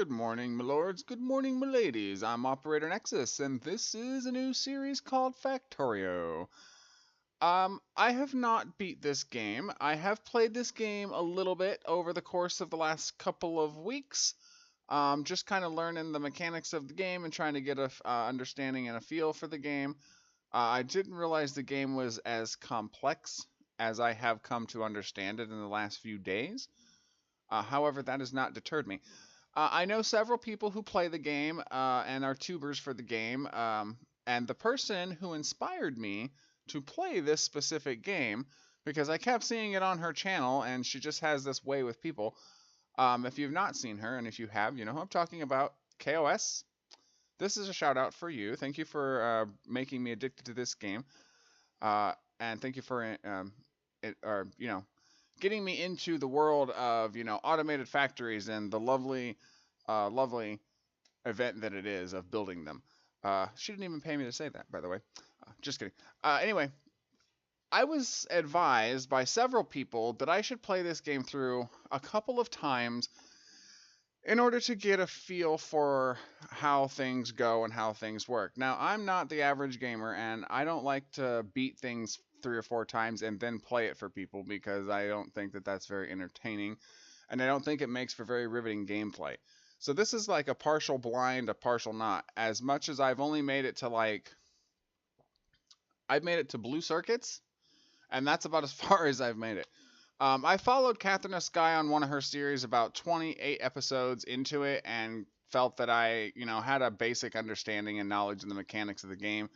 Good morning, my lords. Good morning, my ladies. I'm Operator Nexxus, and this is a new series called Factorio. I have not beat this game. I have played this game a little bit over the course of the last couple of weeks. Just kind of learning the mechanics of the game and trying to get a understanding and a feel for the game. I didn't realize the game was as complex as I have come to understand it in the last few days. However, that has not deterred me. I know several people who play the game and are tubers for the game, and the person who inspired me to play this specific game, because I kept seeing it on her channel, and she just has this way with people. If you've not seen her, and if you have, you know who I'm talking about, KOS. This is a shout out for you. Thank you for making me addicted to this game, and thank you for getting me into the world of automated factories and the lovely event that it is of building them. She didn't even pay me to say that, by the way. Just kidding. Anyway, I was advised by several people that I should play this game through a couple of times in order to get a feel for how things go and how things work. Now, I'm not the average gamer, and I don't like to beat things 3 or 4 times and then play it for people because I don't think that that's very entertaining, and I don't think it makes for very riveting gameplay. So this is like a partial blind, a partial not. As much as I've only made it to I've made it to blue circuits, and that's about as far as I've made it. I followed Catherine Sky on one of her series about 28 episodes into it and felt that I, had a basic understanding and knowledge of the mechanics of the game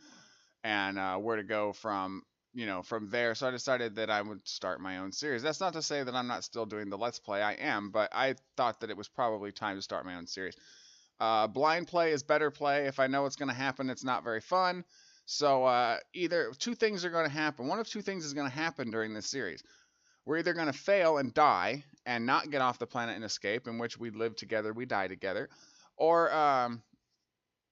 and where to go from there. So I decided that I would start my own series. That's not to say that I'm not still doing the Let's Play. I am, but I thought that it was probably time to start my own series. Blind play is better play. If I know what's going to happen, it's not very fun. So either two things are going to happen. One of two things is going to happen during this series. We're either going to fail and die and not get off the planet and escape, in which we live together, we die together, or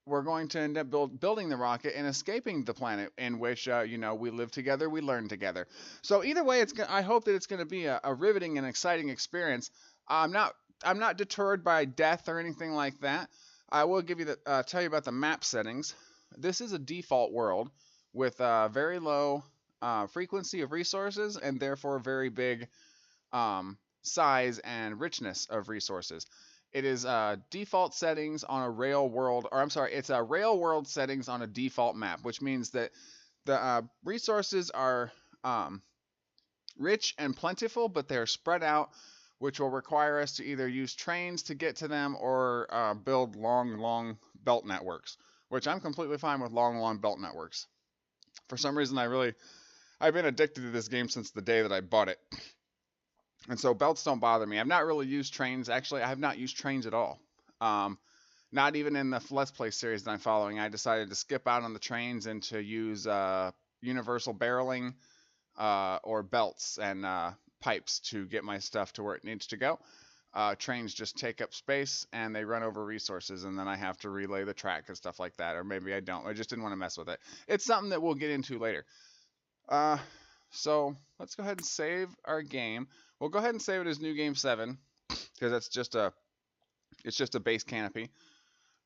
we're going to end up building the rocket and escaping the planet, in which we live together, we learn together. So either way, I hope that it's going to be a riveting and exciting experience. I'm not deterred by death or anything like that. I will tell you about the map settings. This is a default world with very low frequency of resources and therefore very big size and richness of resources. It is default settings on a rail world, or I'm sorry, it's a rail world settings on a default map, which means that the resources are rich and plentiful, but they're spread out, which will require us to either use trains to get to them or build long belt networks, which I'm completely fine with long belt networks. For some reason, I've been addicted to this game since the day that I bought it. And so belts don't bother me. I've not really used trains. Actually, I have not used trains at all. Not even in the Let's Play series that I'm following. I decided to skip out on the trains and to use universal barreling or belts and pipes to get my stuff to where it needs to go. Trains just take up space and they run over resources, and then I have to relay the track and stuff like that. Or maybe I don't. I just didn't want to mess with it. It's something that we'll get into later. So let's go ahead and save our game. We'll go ahead and save it as New Game 7 because it's just a base canopy.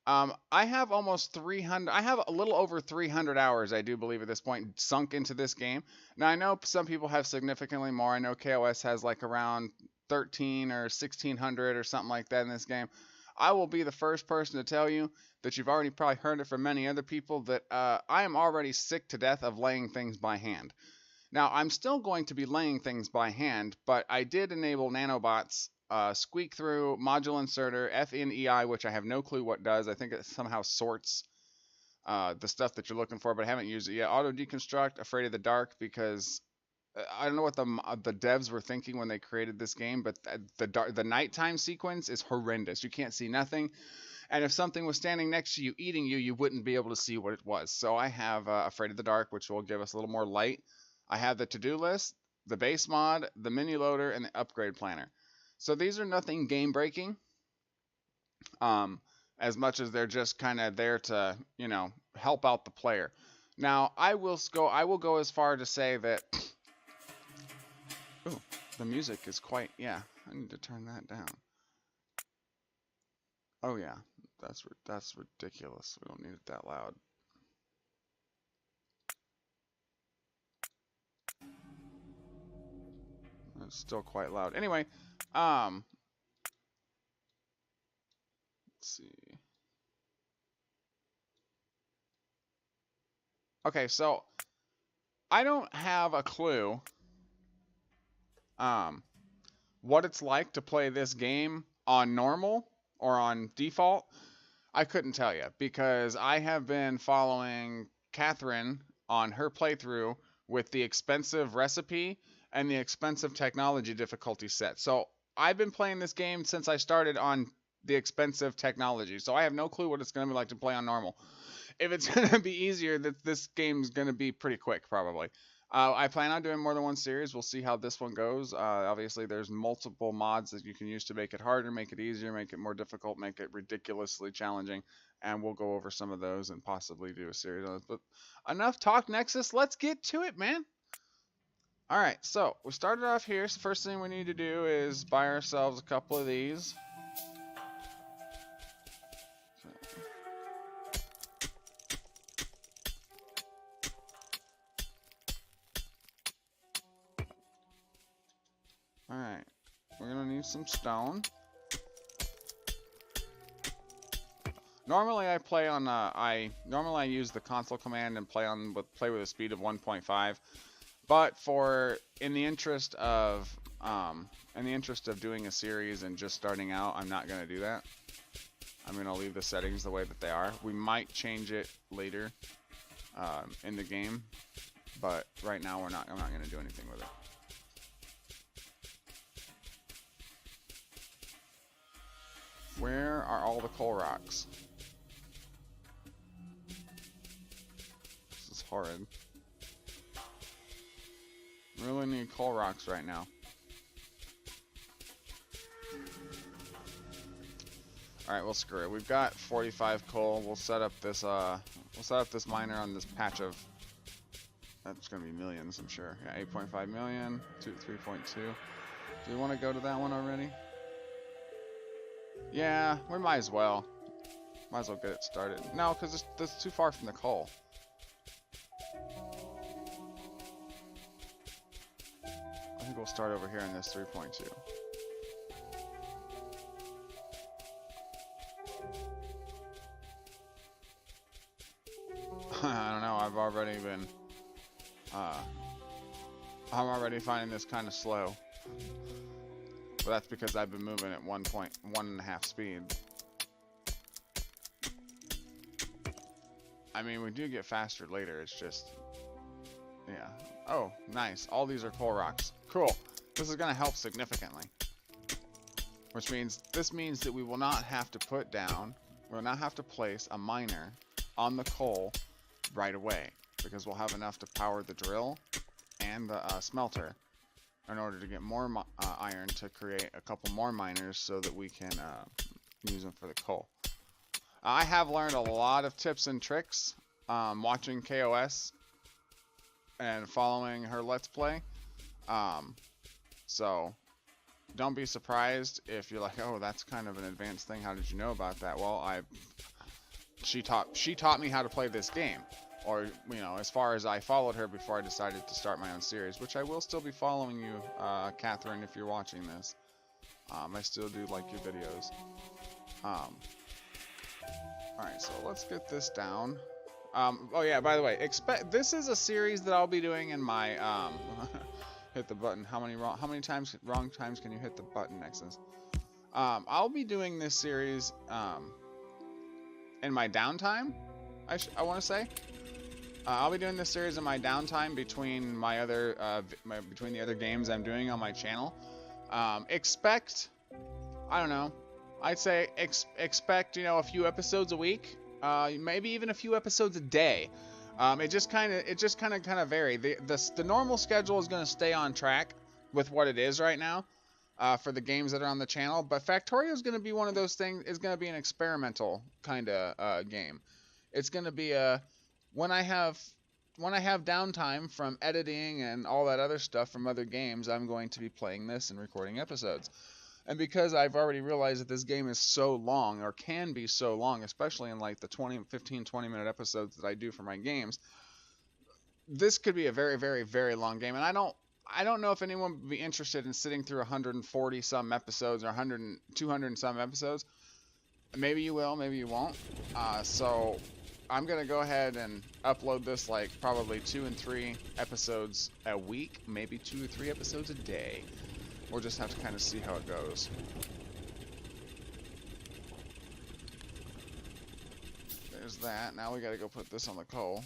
I have almost 300. I have a little over 300 hours, I do believe, at this point sunk into this game. Now I know some people have significantly more. I know KOS has like around 13 or 1600 or something like that in this game. I will be the first person to tell you that you've already probably heard it from many other people that I am already sick to death of laying things by hand. Now, I'm still going to be laying things by hand, but I did enable nanobots, squeak through, module inserter, FNEI, which I have no clue what does. I think it somehow sorts the stuff that you're looking for, but I haven't used it yet. Auto deconstruct, afraid of the dark, because I don't know what the devs were thinking when they created this game, but the nighttime sequence is horrendous. You can't see nothing. And if something was standing next to you eating you, you wouldn't be able to see what it was. So I have afraid of the dark, which will give us a little more light. I have the to-do list, the base mod, the menu loader, and the upgrade planner. So these are nothing game-breaking, as much as they're just kind of there to, help out the player. Now, I will go as far to say that... Ooh, the music is quite... Yeah, I need to turn that down. Oh yeah, that's ridiculous. We don't need it that loud. It's still quite loud. Anyway, let's see. Okay, so I don't have a clue um what it's like to play this game on normal or on default. I couldn't tell you because I have been following Catherine on her playthrough with the expensive recipe and the expensive technology difficulty set. So I've been playing this game since I started on the expensive technology. So I have no clue what it's going to be like to play on normal. If it's going to be easier, this game's going to be pretty quick, probably. I plan on doing more than one series. We'll see how this one goes. Obviously, there's multiple mods that you can use to make it harder, make it easier, make it more difficult, make it ridiculously challenging, and we'll go over some of those and possibly do a series on this. But enough talk, Nexxus. Let's get to it, man. All right, so we started off here. So the first thing we need to do is buy ourselves a couple of these. Alright, we're gonna need some stone. Normally I play on normally I use the console command and play with a speed of 1.5, but in the interest of doing a series and just starting out, I'm not gonna do that. I'm gonna leave the settings the way that they are. We might change it later in the game, but right now I'm not gonna do anything with it. Where are all the coal rocks? This is horrid. Really need coal rocks right now. Alright, well screw it. We've got 45 coal. We'll set up this miner on this patch of, that's gonna be millions, I'm sure. Yeah, 8.5 million, 3.2. Do we want to go to that one already? Yeah, we might as well. Might as well get it started. No, because it's too far from the coal. I think we'll start over here in this 3.2. I don't know, I'm already finding this kind of slow. But that's because I've been moving at 1.5 speed. I mean, we do get faster later, it's just, yeah. Oh, nice. All these are coal rocks. Cool. This is going to help significantly. Which means, this means that we will not have to place a miner on the coal right away. Because we'll have enough to power the drill and the smelter in order to get more iron to create a couple more miners so that we can use them for the coal. I have learned a lot of tips and tricks watching KOS and following her Let's Play. So don't be surprised if you're like, oh, that's kind of an advanced thing. How did you know about that? Well, she taught me how to play this game. Or, you know, as far as I followed her before I decided to start my own series, which I will still be following you, Catherine, if you're watching this. I still do like your videos. Alright, so let's get this down. Oh yeah, by the way, this is a series that I'll be doing in my, hit the button. How many wrong times can you hit the button, Nexxus? I'll be doing this series, in my downtime, I want to say. I'll be doing this series in my downtime between my other between the other games I'm doing on my channel. Expect, I don't know, I'd say expect, you know, a few episodes a week, maybe even a few episodes a day. It just kind of vary. The normal schedule is going to stay on track with what it is right now for the games that are on the channel. But Factorio is going to be one of those things. It's going to be an experimental kind of game. It's going to be a when I have downtime from editing and all that other stuff from other games, I'm going to be playing this and recording episodes. And because I've already realized that this game is so long, or can be so long, especially in like the 20 minute episodes that I do for my games, this could be a very, very, very long game. And I don't know if anyone would be interested in sitting through 140 some episodes or 100, 200 some episodes. Maybe you will, maybe you won't. So I'm gonna go ahead and upload this like probably 2 and 3 episodes a week, maybe 2 or 3 episodes a day. We'll just have to kind of see how it goes. There's that. Now we gotta go put this on the coal.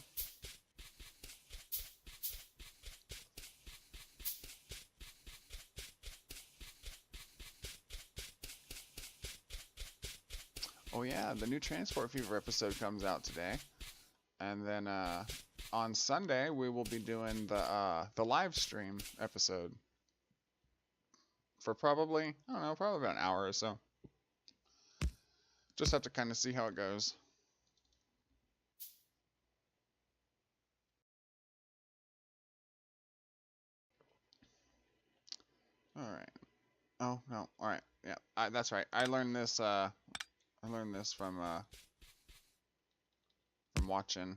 Oh yeah, the new Transport Fever episode comes out today. And then on Sunday we will be doing the live stream episode for probably, I don't know, probably about an hour or so. Just have to kind of see how it goes. All right. Oh no. All right. Yeah, that's right. I learned this from watching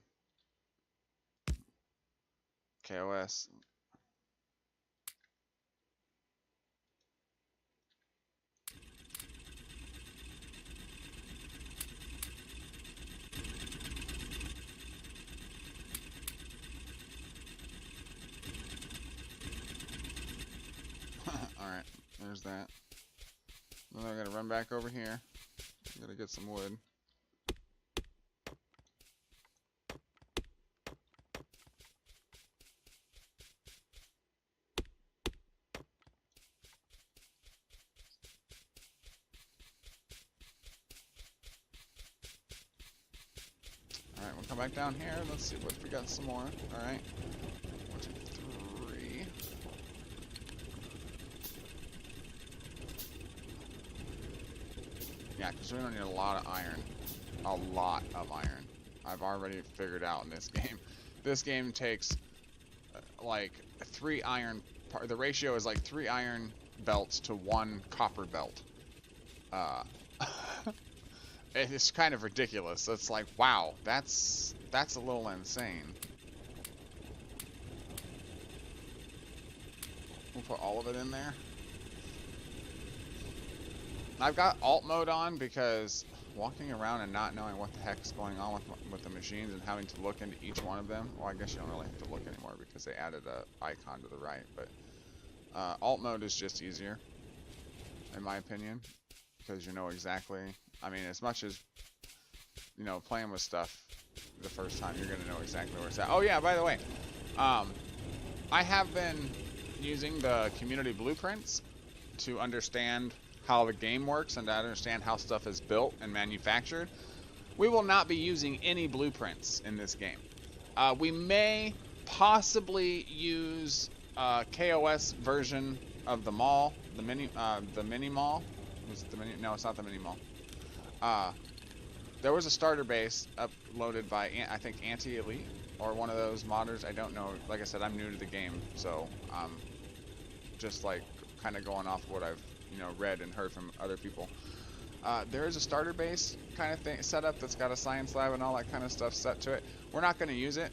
KOS. Alright, there's that. Then I gotta run back over here. I gotta get some wood. Alright, we'll come back down here. Let's see what we got some more. Alright. 1, 2, 3. Yeah, because we're gonna need a lot of iron. A lot of iron. I've already figured out in this game. This game takes like 3 iron. The ratio is like 3 iron belts to 1 copper belt. It's kind of ridiculous. It's like, wow, that's a little insane. We'll put all of it in there. I've got alt mode on because walking around and not knowing what the heck's going on with the machines and having to look into each one of them. Well, I guess you don't really have to look anymore because they added a icon to the right. But alt mode is just easier, in my opinion, because you know exactly. I mean, as much as you know, playing with stuff the first time, you're gonna know exactly where it's at. Oh yeah, by the way, I have been using the community blueprints to understand how the game works and to understand how stuff is built and manufactured. We will not be using any blueprints in this game. We may possibly use KOS version of the mall, the mini mall. Was it the mini? No, it's not the mini mall. There was a starter base uploaded by I think Anti-Elite or one of those modders. I don't know. Like I said, I'm new to the game, so I'm just like kind of going off what I've read and heard from other people. There is a starter base kind of thing set up that's got a science lab and all that kind of stuff set to it. We're not going to use it.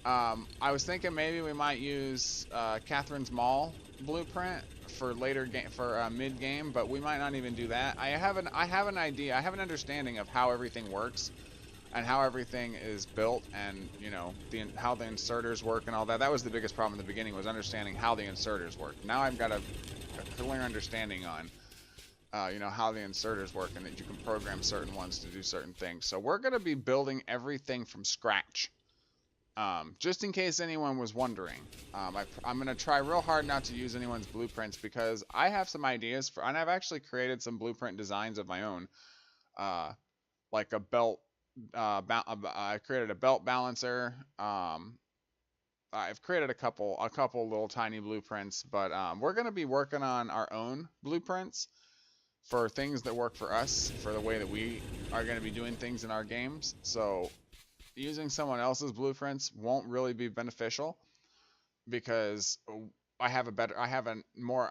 I was thinking maybe we might use Catherine's Mall blueprint for later game, for mid game, but we might not even do that. I have an idea. I have an understanding of how everything works and how everything is built, and how the inserters work and all that. That was the biggest problem in the beginning, was understanding how the inserters work. Now I've got a clear understanding on how the inserters work and that you can program certain ones to do certain things. So we're going to be building everything from scratch. Just in case anyone was wondering, I'm going to try real hard not to use anyone's blueprints because I have some ideas and I've actually created some blueprint designs of my own, like a belt. I created a belt balancer. I've created a couple little tiny blueprints, but we're going to be working on our own blueprints for things that work for us, for the way that we are going to be doing things in our games. So using someone else's blueprints won't really be beneficial because I have a more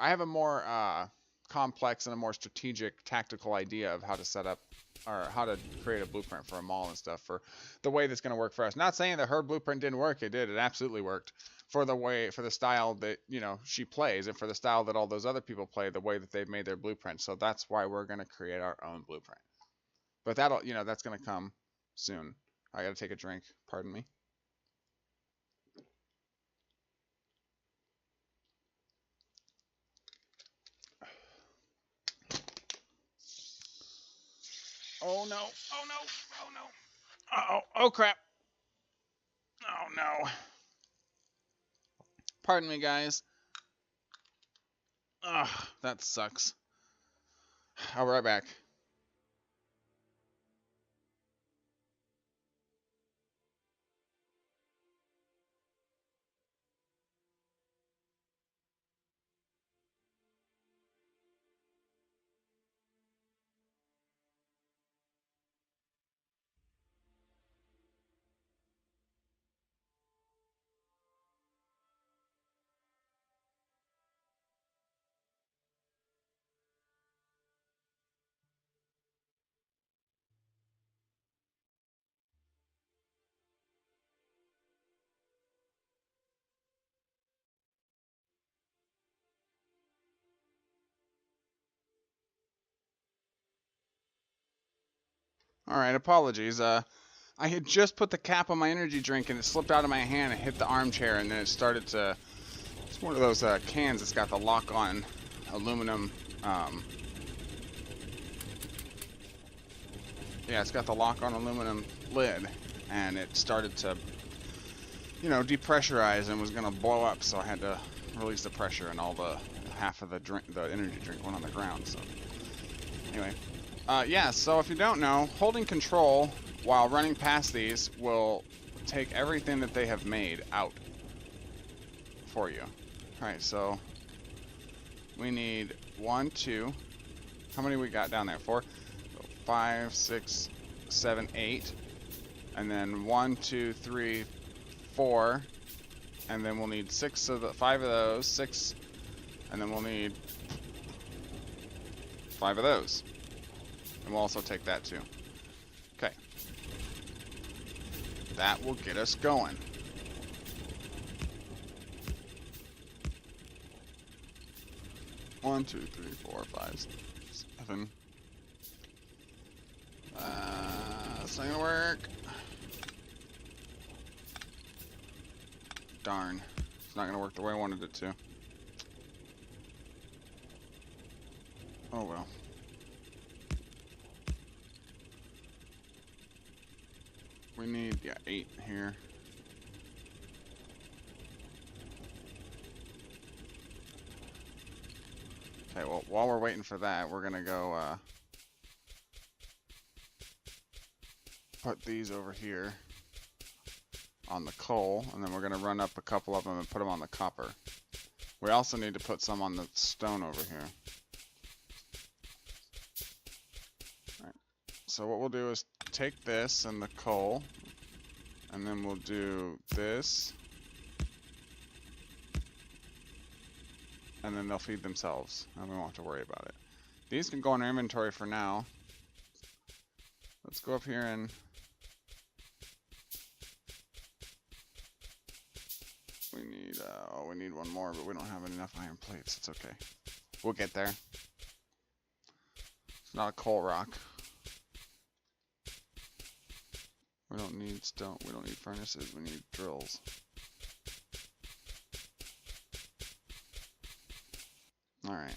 complex and a more strategic, tactical idea of how to set up or how to create a blueprint for a mall and stuff for the way that's going to work for us. Not saying that her blueprint didn't work. It did. It absolutely worked for the style that, you know, she plays, and for the style that all those other people play, the way that they've made their blueprint. So that's why we're going to create our own blueprint. But that'll, you know, that's going to come soon. I got to take a drink. Pardon me. Oh no. Oh no. Oh no. Uh-oh. Oh crap. Oh no. Pardon me, guys. Ugh, that sucks. I'll be right back. All right, apologies. I had just put the cap on my energy drink and it slipped out of my hand and hit the armchair, and then it started to. It's one of those cans that's got the lock-on aluminum. Yeah, it's got the lock-on aluminum lid, and it started to, you know, depressurize and was gonna blow up. So I had to release the pressure, and all the half of the energy drink went on the ground. So anyway. Yeah, so if you don't know, holding control while running past these will take everything that they have made out for you. Alright, so we need 1, 2. How many we got down there? 4, 5, 6, 7, 8. And then 1, 2, 3, 4. And then we'll need 5 of those, 6. And then we'll need 5 of those. And we'll also take that too. Okay. That will get us going. One, 2, 3, 4, 5, 6, 7. It's not gonna work. Darn. It's not gonna work the way I wanted it to. Oh well. We need, 8 here. Okay, well, while we're waiting for that, we're gonna go, put these over here on the coal, and then we're gonna run up a couple of them and put them on the copper. We also need to put some on the stone over here. Alright, so what we'll do is take this and the coal, and then we'll do this, and then they'll feed themselves, and we won't have to worry about it. These can go in our inventory for now. Let's go up here and we need one more, but we don't have enough iron plates. It's okay. We'll get there. It's not a coal rock. We don't need stone. We don't need furnaces. We need drills. Alright.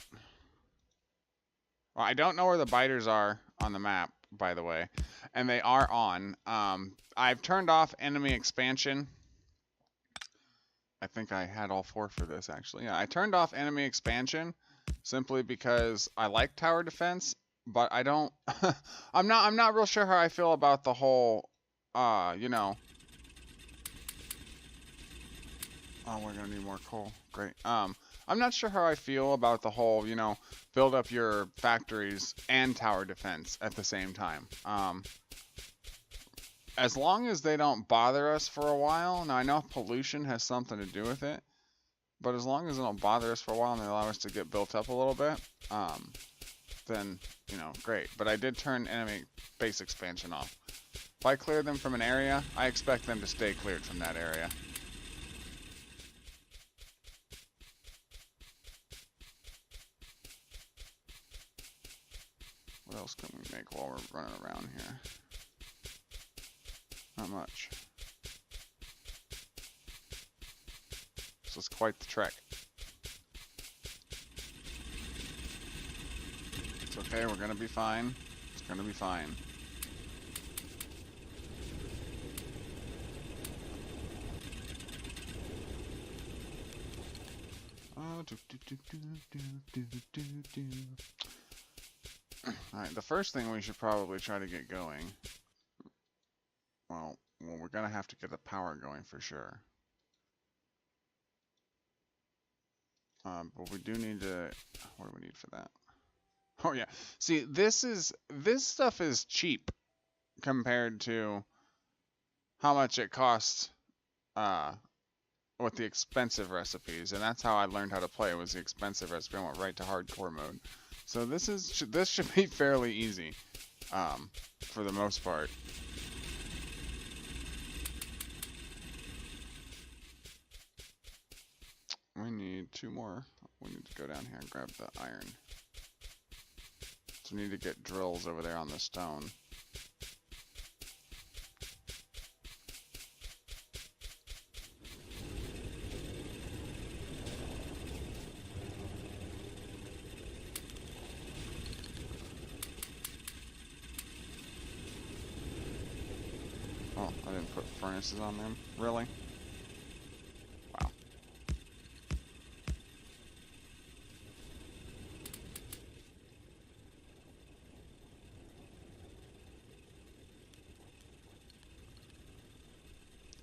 Well, I don't know where the biters are on the map, by the way. And they are on. I've turned off enemy expansion. I think I had all 4 for this, actually. Yeah, I turned off enemy expansion simply because I like tower defense, but I don't... I'm not real sure how I feel about the whole... you know. Oh, we're gonna need more coal. Great. I'm not sure how I feel about the whole, you know, build up your factories and tower defense at the same time. As long as they don't bother us for a while. Now, I know pollution has something to do with it, But as long as it don't bother us for a while and they allow us to get built up a little bit, then, you know, great. But I did turn enemy base expansion off. If I clear them from an area, I expect them to stay cleared from that area. What else can we make while we're running around here? Not much. So it's quite the trek. It's okay, we're gonna be fine. It's gonna be fine. Oh, Alright, the first thing we should probably try to get going. Well, we're gonna have to get the power going for sure. But we do need to. What do we need for that? Oh yeah. See, this stuff is cheap compared to how much it costs with the expensive recipes, and that's how I learned how to play, was the expensive recipe. I went right to hardcore mode. So this should be fairly easy for the most part. We need 2 more. We need to go down here and grab the iron. So we need to get drills over there on the stone. Oh, I didn't put furnaces on them. Really? Wow.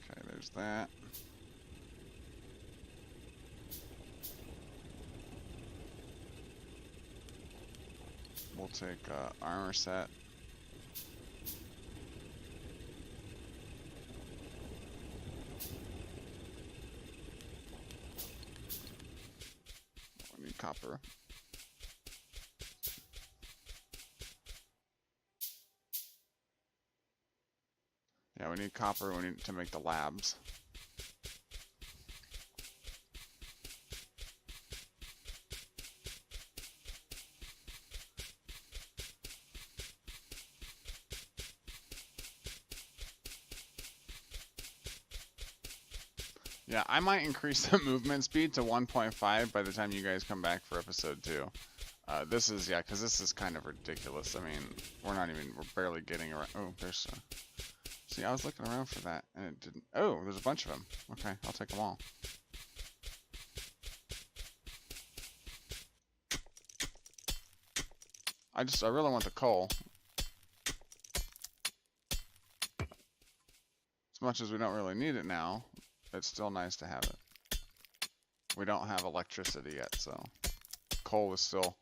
Okay, there's that. We'll take armor set. We need copper. Yeah, we need copper. We need to make the labs. Yeah, I might increase the movement speed to 1.5 by the time you guys come back for episode 2. This is, yeah, because this is kind of ridiculous. I mean, we're barely getting around. Oh, there's, see, I was looking around for that, and it didn't. Oh, there's a bunch of them. Okay, I'll take them all. I really want the coal. As much as we don't really need it now, it's still nice to have it. We don't have electricity yet, so coal is still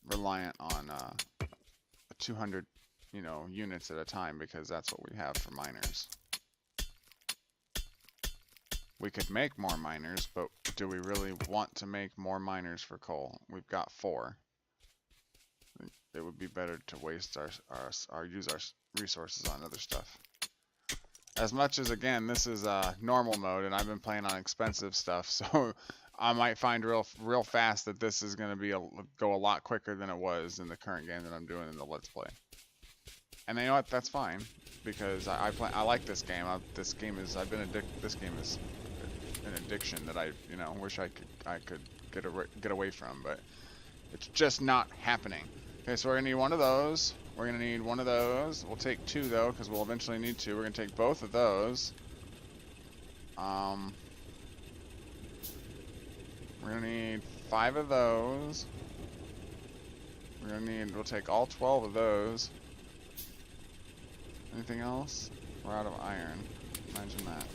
reliant on 200, units at a time, because that's what we have for miners. We could make more miners, but do we really want to make more miners for coal? We've got 4. It would be better to waste use our resources on other stuff. As much as, again, this is normal mode, and I've been playing on expensive stuff, so I might find real fast that this is going to go a lot quicker than it was in the current game that I'm doing in the Let's Play. And you know what? That's fine, because I like this game. This game is an addiction that I wish I could get away from, but it's just not happening. Okay, so we're gonna need one of those. We're gonna need one of those. We'll take 2 though, because we'll eventually need 2. We're gonna take both of those. We're gonna need 5 of those. We'll take all 12 of those. Anything else? We're out of iron. Imagine that.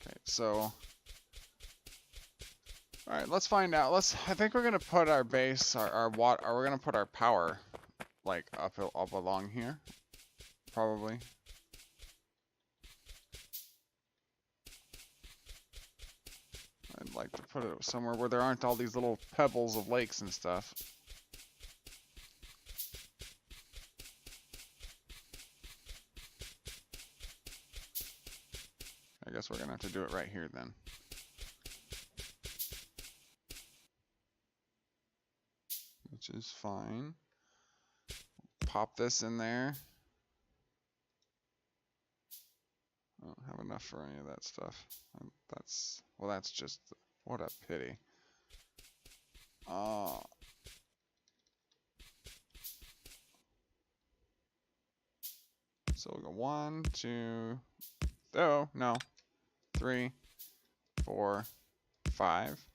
Okay, so all right, let's find out. I think we're gonna put our base, our water, or we're gonna put our power, like up along here, probably. like to put it somewhere where there aren't all these little pebbles of lakes and stuff. I guess we're gonna have to do it right here then. Which is fine. Pop this in there. I don't have enough for any of that stuff. That's just, what a pity. Oh. So we'll go 1, 2, oh, no, 3, 4, 5.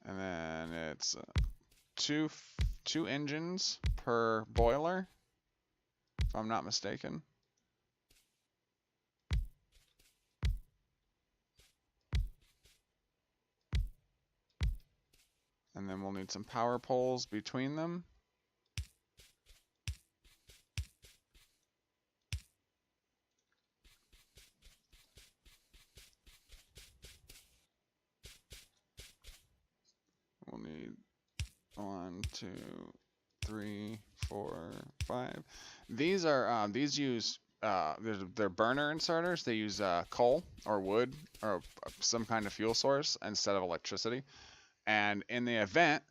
And then it's two engines per boiler, if I'm not mistaken. And then we'll need some power poles between them. We'll need 1, 2, 3, 4, 5. These are these use they're burner inserters. They use coal or wood or some kind of fuel source instead of electricity. And in the event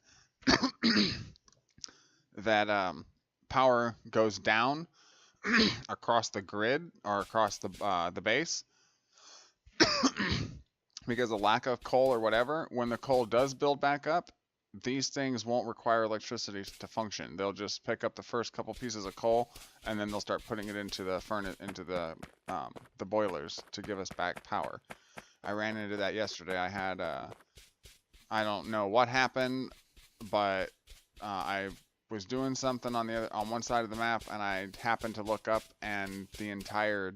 that power goes down across the grid or across the base because of lack of coal or whatever, when the coal does build back up, these things won't require electricity to function. They'll just pick up the first couple pieces of coal and then they'll start putting it into the furnace, into the boilers to give us back power. I ran into that yesterday. I had I don't know what happened, but I was doing something on one side of the map, and I happened to look up, and the entire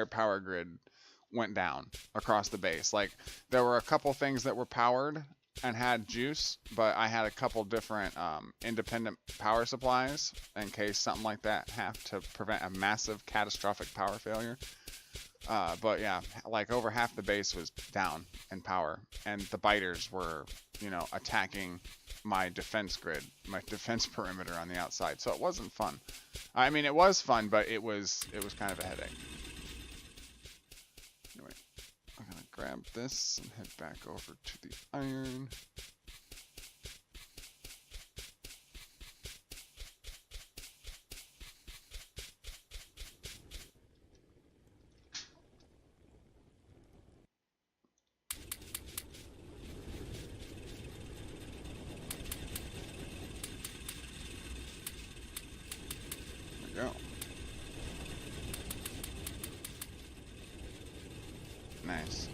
power grid went down across the base. Like, there were a couple things that were powered and had juice, but I had a couple different independent power supplies in case something like that have to prevent a massive catastrophic power failure. But yeah, like over half the base was down in power, and the biters were, you know, attacking my defense grid, my defense perimeter on the outside. So it wasn't fun. I mean, it was fun, but it was kind of a headache. Anyway, I'm gonna grab this and head back over to the iron. Go. Nice.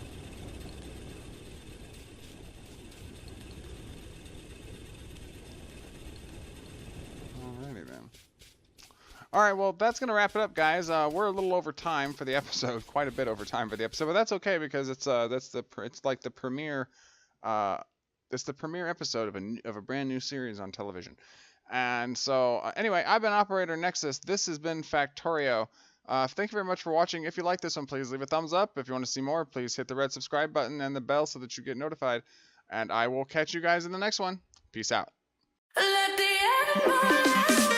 Alrighty then. Alright, well, that's going to wrap it up, guys. We're a little over time for the episode, quite a bit over time for the episode, but that's okay because it's like the premiere it's the premiere episode of a brand new series on television. And so, anyway, I've been Operator Nexxus. This has been Factorio. Thank you very much for watching. If you like this one, please leave a thumbs up. If you want to see more, please hit the red subscribe button and the bell so that you get notified. And I will catch you guys in the next one. Peace out. Let the